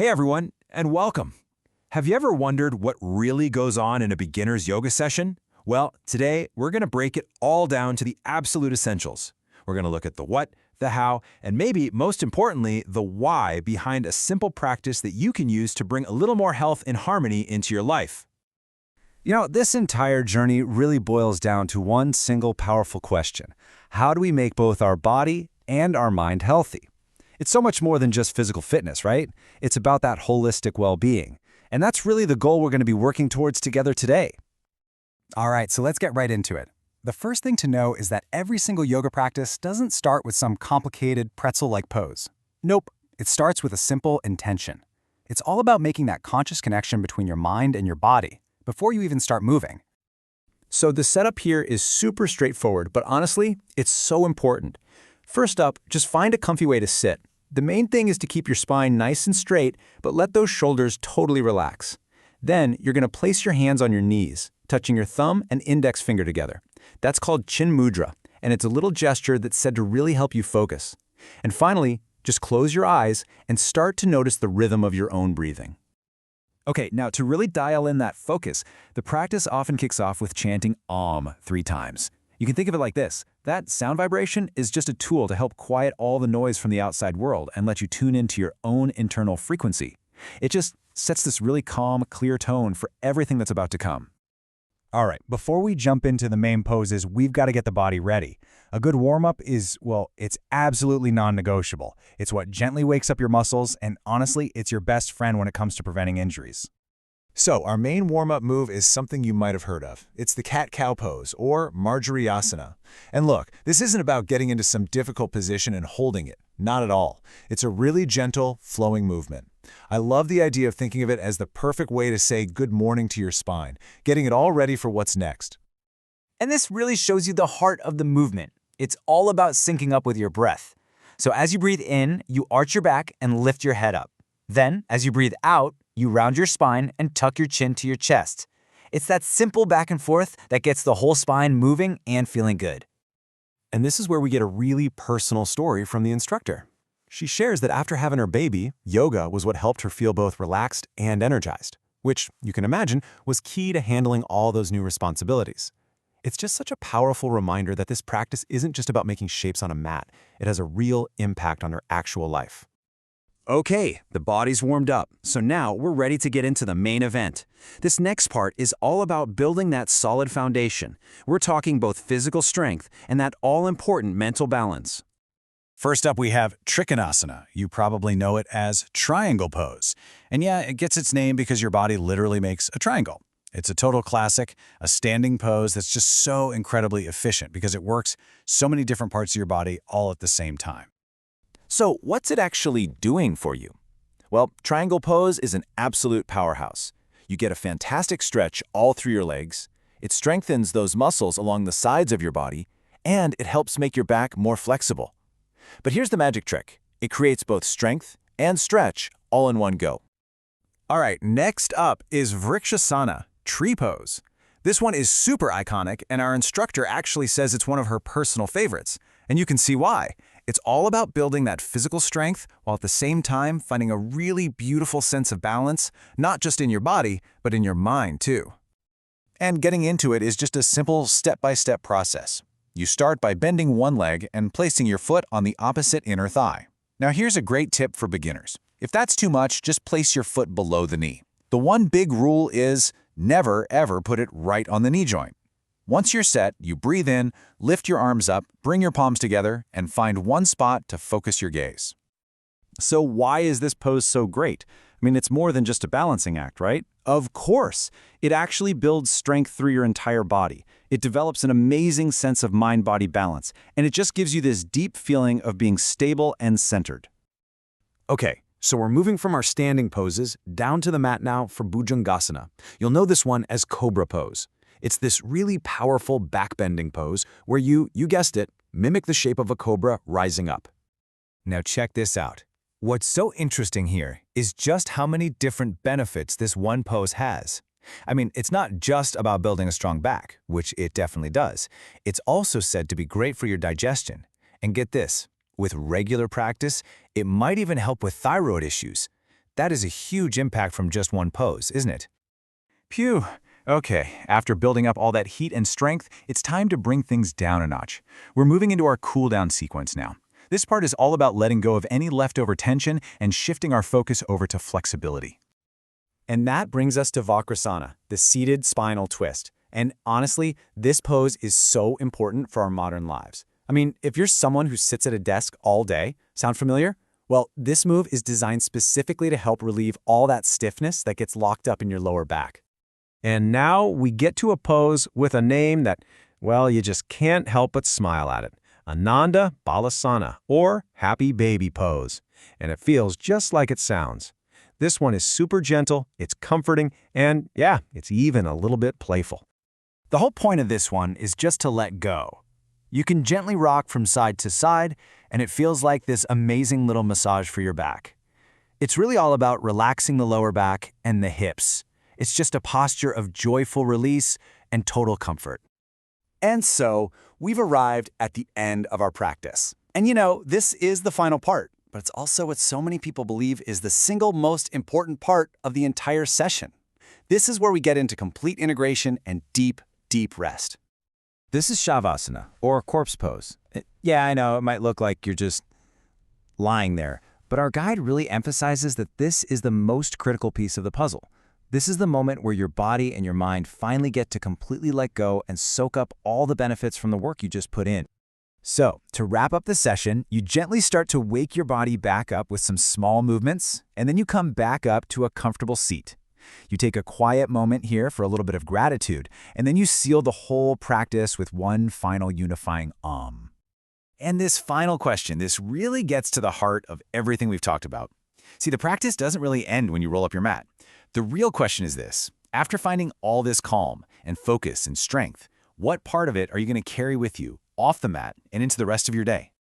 Hey everyone, and welcome. Have you ever wondered what really goes on in a beginner's yoga session? Well, today we're going to break it all down to the absolute essentials. We're going to look at the what, the how, and maybe most importantly, the why behind a simple practice that you can use to bring a little more health and harmony into your life. This entire journey really boils down to one single powerful question. How do we make both our body and our mind healthy? It's so much more than just physical fitness, right? It's about that holistic well-being. And that's really the goal we're going to be working towards together today. All right, so let's get right into it. The first thing to know is that every single yoga practice doesn't start with some complicated pretzel-like pose. Nope, it starts with a simple intention. It's all about making that conscious connection between your mind and your body before you even start moving. So the setup here is super straightforward, but honestly, it's so important. First up, just find a comfy way to sit. The main thing is to keep your spine nice and straight, but let those shoulders totally relax. Then you're going to place your hands on your knees, touching your thumb and index finger together. That's called Chin Mudra, and it's a little gesture that's said to really help you focus. And finally, just close your eyes and start to notice the rhythm of your own breathing. Okay, now to really dial in that focus, the practice often kicks off with chanting Om 3 times. You can think of it like this. That sound vibration is just a tool to help quiet all the noise from the outside world and let you tune into your own internal frequency. It just sets this really calm, clear tone for everything that's about to come. All right, before we jump into the main poses, we've got to get the body ready. A good warm-up is, well, it's absolutely non-negotiable. It's what gently wakes up your muscles, and honestly, it's your best friend when it comes to preventing injuries. So, our main warm-up move is something you might have heard of. It's the cat-cow pose, or Marjariasana. And look, this isn't about getting into some difficult position and holding it. Not at all. It's a really gentle, flowing movement. I love the idea of thinking of it as the perfect way to say good morning to your spine, getting it all ready for what's next. And this really shows you the heart of the movement. It's all about syncing up with your breath. So as you breathe in, you arch your back and lift your head up. Then, as you breathe out, you round your spine and tuck your chin to your chest. It's that simple back and forth that gets the whole spine moving and feeling good. And this is where we get a really personal story from the instructor. She shares that after having her baby, yoga was what helped her feel both relaxed and energized, which, you can imagine, was key to handling all those new responsibilities. It's just such a powerful reminder that this practice isn't just about making shapes on a mat. It has a real impact on her actual life. Okay, the body's warmed up, so now we're ready to get into the main event. This next part is all about building that solid foundation. We're talking both physical strength and that all-important mental balance. First up, we have Trikonasana. You probably know it as triangle pose. And yeah, it gets its name because your body literally makes a triangle. It's a total classic, a standing pose that's just so incredibly efficient because it works so many different parts of your body all at the same time. So what's it actually doing for you? Well, triangle pose is an absolute powerhouse. You get a fantastic stretch all through your legs, it strengthens those muscles along the sides of your body, and it helps make your back more flexible. But here's the magic trick. It creates both strength and stretch all in one go. All right, next up is Vrikshasana, tree pose. This one is super iconic, and our instructor actually says it's one of her personal favorites. And you can see why. It's all about building that physical strength while at the same time finding a really beautiful sense of balance, not just in your body, but in your mind too. And getting into it is just a simple step-by-step process. You start by bending one leg and placing your foot on the opposite inner thigh. Now here's a great tip for beginners. If that's too much, just place your foot below the knee. The one big rule is never ever put it right on the knee joint. Once you're set, you breathe in, lift your arms up, bring your palms together, and find one spot to focus your gaze. So why is this pose so great? I mean, it's more than just a balancing act, right? Of course. It actually builds strength through your entire body. It develops an amazing sense of mind-body balance, and it just gives you this deep feeling of being stable and centered. Okay, so we're moving from our standing poses down to the mat now for Bhujangasana. You'll know this one as Cobra pose. It's this really powerful back-bending pose where you guessed it, mimic the shape of a cobra rising up. Now check this out. What's so interesting here is just how many different benefits this one pose has. I mean, it's not just about building a strong back, which it definitely does. It's also said to be great for your digestion. And get this, with regular practice, it might even help with thyroid issues. That is a huge impact from just one pose, isn't it? Phew. Okay, after building up all that heat and strength, it's time to bring things down a notch. We're moving into our cool-down sequence now. This part is all about letting go of any leftover tension and shifting our focus over to flexibility. And that brings us to Vakrasana, the seated spinal twist. And honestly, this pose is so important for our modern lives. I mean, if you're someone who sits at a desk all day, sound familiar? Well, this move is designed specifically to help relieve all that stiffness that gets locked up in your lower back. And now we get to a pose with a name that, well, you just can't help but smile at it. Ananda Balasana, or Happy Baby Pose. And it feels just like it sounds. This one is super gentle, it's comforting, and yeah, it's even a little bit playful. The whole point of this one is just to let go. You can gently rock from side to side, and it feels like this amazing little massage for your back. It's really all about relaxing the lower back and the hips. It's just a posture of joyful release and total comfort. And so, we've arrived at the end of our practice. And you know, this is the final part, but it's also what so many people believe is the single most important part of the entire session. This is where we get into complete integration and deep, deep rest. This is Shavasana, or corpse pose. Yeah, I know, it might look like you're just lying there, but our guide really emphasizes that this is the most critical piece of the puzzle. This is the moment where your body and your mind finally get to completely let go and soak up all the benefits from the work you just put in. So, to wrap up the session, you gently start to wake your body back up with some small movements, and then you come back up to a comfortable seat. You take a quiet moment here for a little bit of gratitude, and then you seal the whole practice with one final unifying Om. And this final question, this really gets to the heart of everything we've talked about. See, the practice doesn't really end when you roll up your mat. The real question is this: after finding all this calm and focus and strength, what part of it are you going to carry with you off the mat and into the rest of your day?